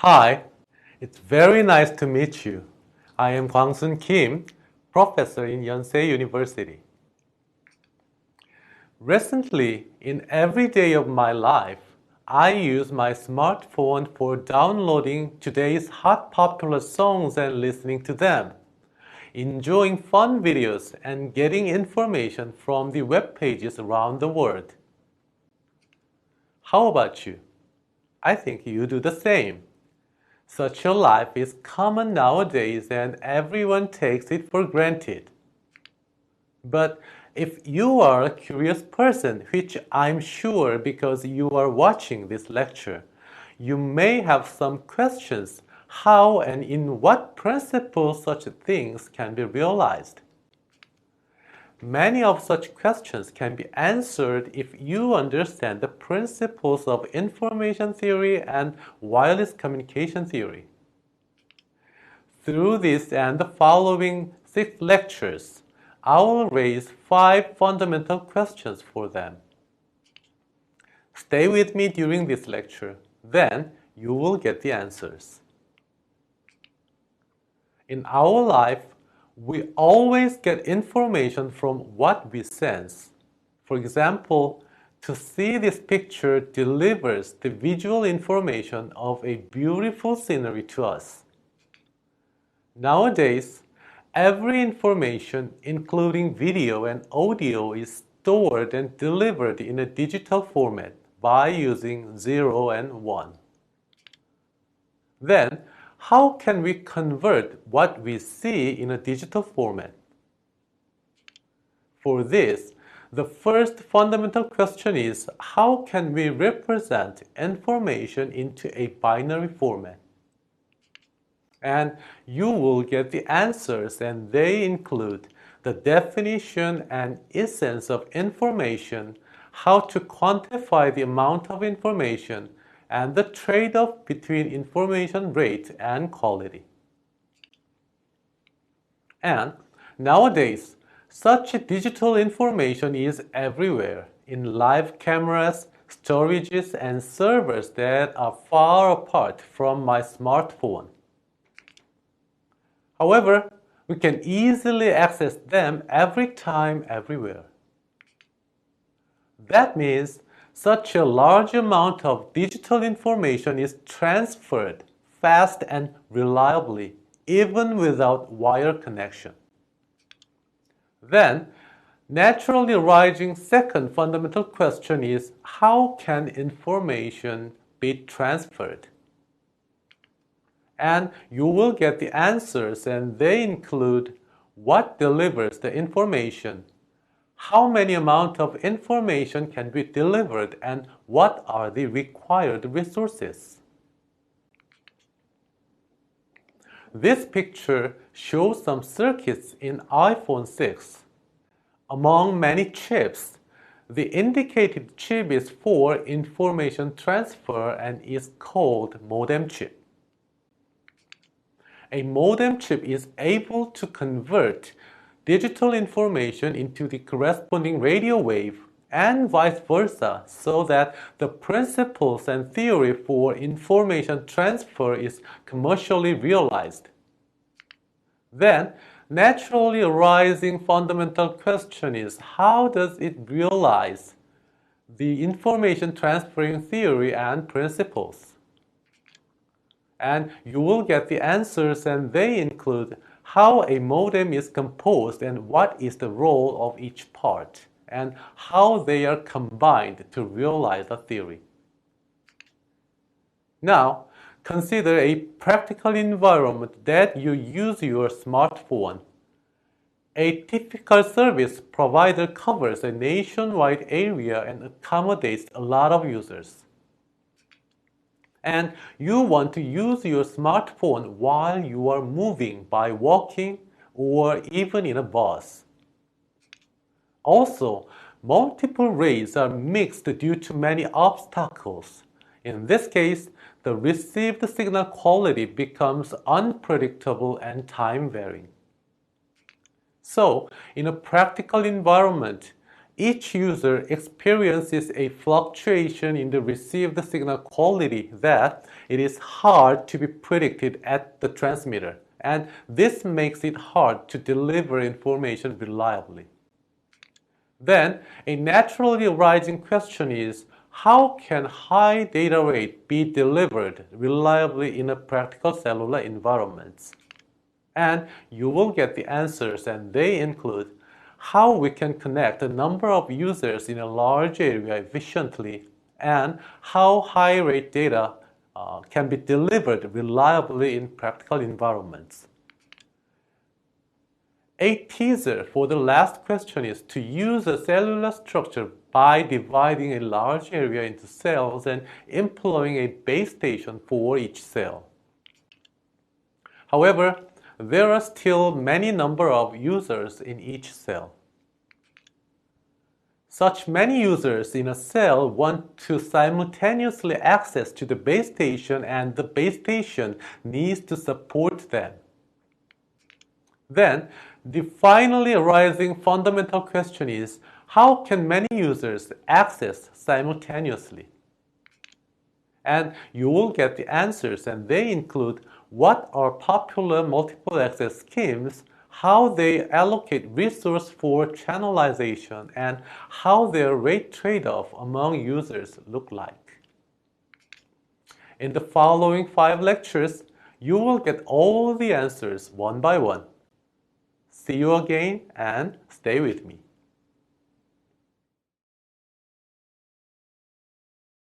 Hi, it's very nice to meet you. I am Kwangsun Kim, professor in Yonsei University. Recently, in every day of my life, I use my smartphone for downloading today's hot popular songs and listening to them, enjoying fun videos and getting information from the web pages around the world. How about you? I think you do the same. Such a life is common nowadays and everyone takes it for granted. But if you are a curious person, which I'm sure because you are watching this lecture, you may have some questions how and in what principles such things can be realized. Many of such questions can be answered if you understand the principles of information theory and wireless communication theory. Through this and the following 6 lectures, I will raise 5 fundamental questions for them. Stay with me during this lecture, then you will get the answers. In our life, we always get information from what we sense. For example, to see this picture delivers the visual information of a beautiful scenery to us. Nowadays, every information, including video and audio, is stored and delivered in a digital format by using 0 and 1. Then, how can we convert what we see in a digital format? For this, the first fundamental question is how can we represent information into a binary format? And you will get the answers, and they include the definition and essence of information, how to quantify the amount of information, and the trade-off between information rate and quality. And nowadays, such digital information is everywhere in live cameras, storages, and servers that are far apart from my smartphone. However, we can easily access them every time, everywhere. That means such a large amount of digital information is transferred fast and reliably, even without wire connection. Then, naturally arising second fundamental question is how can information be transferred? And you will get the answers, and they include what delivers the information, how many amount of information can be delivered, and what are the required resources. This picture shows some circuits in iPhone 6. Among many chips, the indicated chip is for information transfer and is called modem chip. A modem chip is able to convert digital information into the corresponding radio wave and vice versa, so that the principles and theory for information transfer is commercially realized. Then, naturally arising fundamental question is how does it realize the information transferring theory and principles? And you will get the answers, and they include how a modem is composed and what is the role of each part, and how they are combined to realize a theory. Now, consider a practical environment that you use your smartphone. A typical service provider covers a nationwide area and accommodates a lot of users. And you want to use your smartphone while you are moving by walking or even in a bus. Also, multiple rays are mixed due to many obstacles. In this case, the received signal quality becomes unpredictable and time-varying. So, in a practical environment, each user experiences a fluctuation in the received signal quality that it is hard to be predicted at the transmitter, and this makes it hard to deliver information reliably. Then, a naturally arising question is, how can high data rate be delivered reliably in a practical cellular environment? And you will get the answers, and they include how we can connect a number of users in a large area efficiently, and how high rate data can be delivered reliably in practical environments. A teaser for the last question is to use a cellular structure by dividing a large area into cells and employing a base station for each cell. However, there are still many number of users in each cell. Such many users in a cell want to simultaneously access to the base station, and the base station needs to support them. Then, the finally arising fundamental question is, how can many users access simultaneously? And you will get the answers, and they include what are popular multiple access schemes, how they allocate resource for channelization, and how their rate trade-off among users look like. In the following 5 lectures, you will get all the answers one by one. See you again and stay with me.